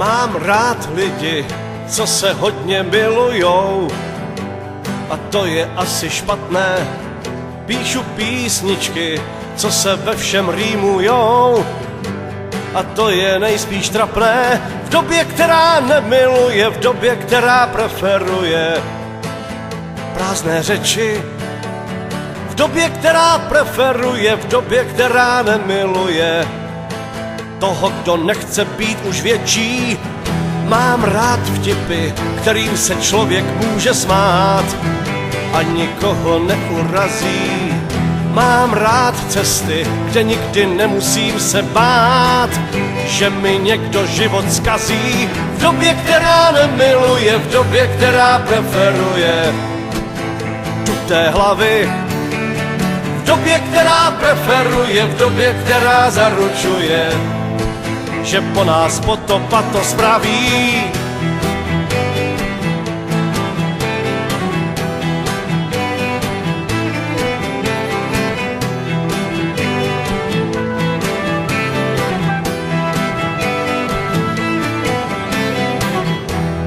Mám rád lidi, co se hodně milujou, a to je asi špatné. Píšu písničky, co se ve všem rýmujou, a to je nejspíš trapné. V době, která nemiluje, v době, která preferuje prázdné řeči, v době, která preferuje, v době, která nemiluje toho, kdo nechce být už větší. Mám rád vtipy, kterým se člověk může smát a nikoho neurazí. Mám rád cesty, kde nikdy nemusím se bát, že mi někdo život zkazí. V době, která nemiluje, v době, která preferuje tuté hlavy, v době, která preferuje, v době, která zaručuje, že po nás potopa to spraví.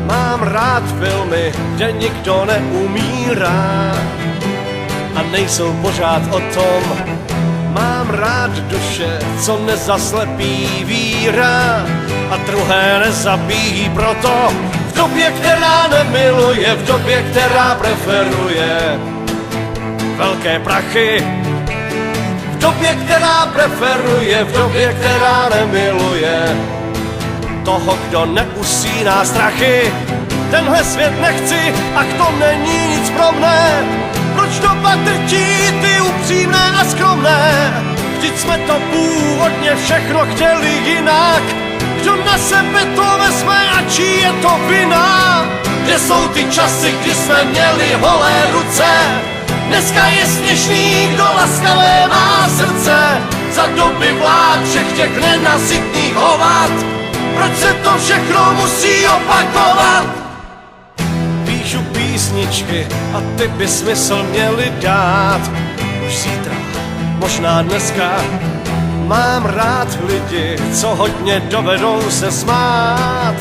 Mám rád filmy, kde nikdo neumírá a nejsou pořád o tom. Mám rád duše, co nezaslepí víra a druhé nezabíjí proto. V době, která nemiluje, v době, která preferuje velké prachy, v době, která preferuje, v době, která nemiluje toho, kdo neusíná strachy. Tenhle svět nechci, ach to není nic pro mne. Proč doba trčí ty upřímné a skromné? Vždyť jsme to původně všechno chtěli jinak. Kdo na sebe to vezme a čí je to vina? Kde jsou ty časy, kdy jsme měli holé ruce? Dneska je směšný, kdo laskavé má srdce. Za doby vlád všech těch nenasytných hovat, proč se to všechno musí opakovat? Píšu písničky a ty by smysl měly dát už zítra, možná dneska. Mám rád lidi, co hodně dovedou se smát,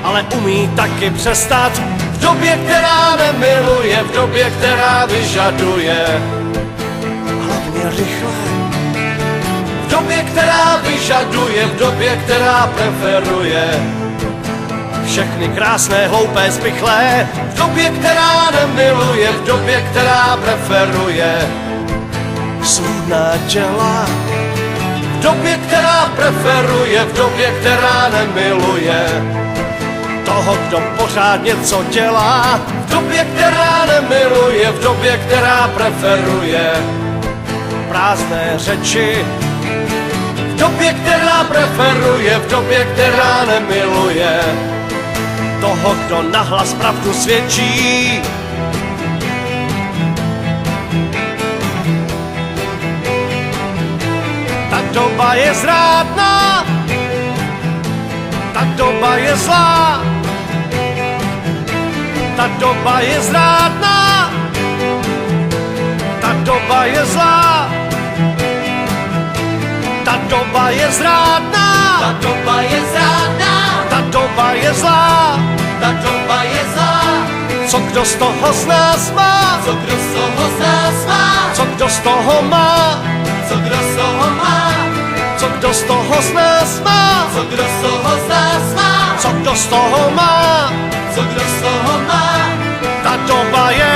ale umí taky přestat. V době, která nemiluje, v době, která vyžaduje hlavně rychle, v době, která vyžaduje, v době, která preferuje všechny krásné, hloupé, spichlé. V době, která nemiluje, v době, která preferuje svůdná těla. V době, která preferuje, v době, která nemiluje toho, kdo pořád něco dělá. V době, která nemiluje, v době, která preferuje prázdné řeči. V době, která preferuje, v době, která nemiluje toho, kdo nahlas pravdu svědčí. Ta doba je zrádná, ta doba je zlá, ta doba je zrádná, ta doba je zlá, ta doba je zrádná, Ta doba je zrádná, ta doba je zlá. ta doba je zlá. Co kdo z toho z nás má? Co kdo z toho z nás má? Co kdo z toho má? Co kdo z toho má? Co kdo z toho z nás má? Co kdo z toho z nás má? Co kdo z toho má? Co kdo z toho má? Ta doba je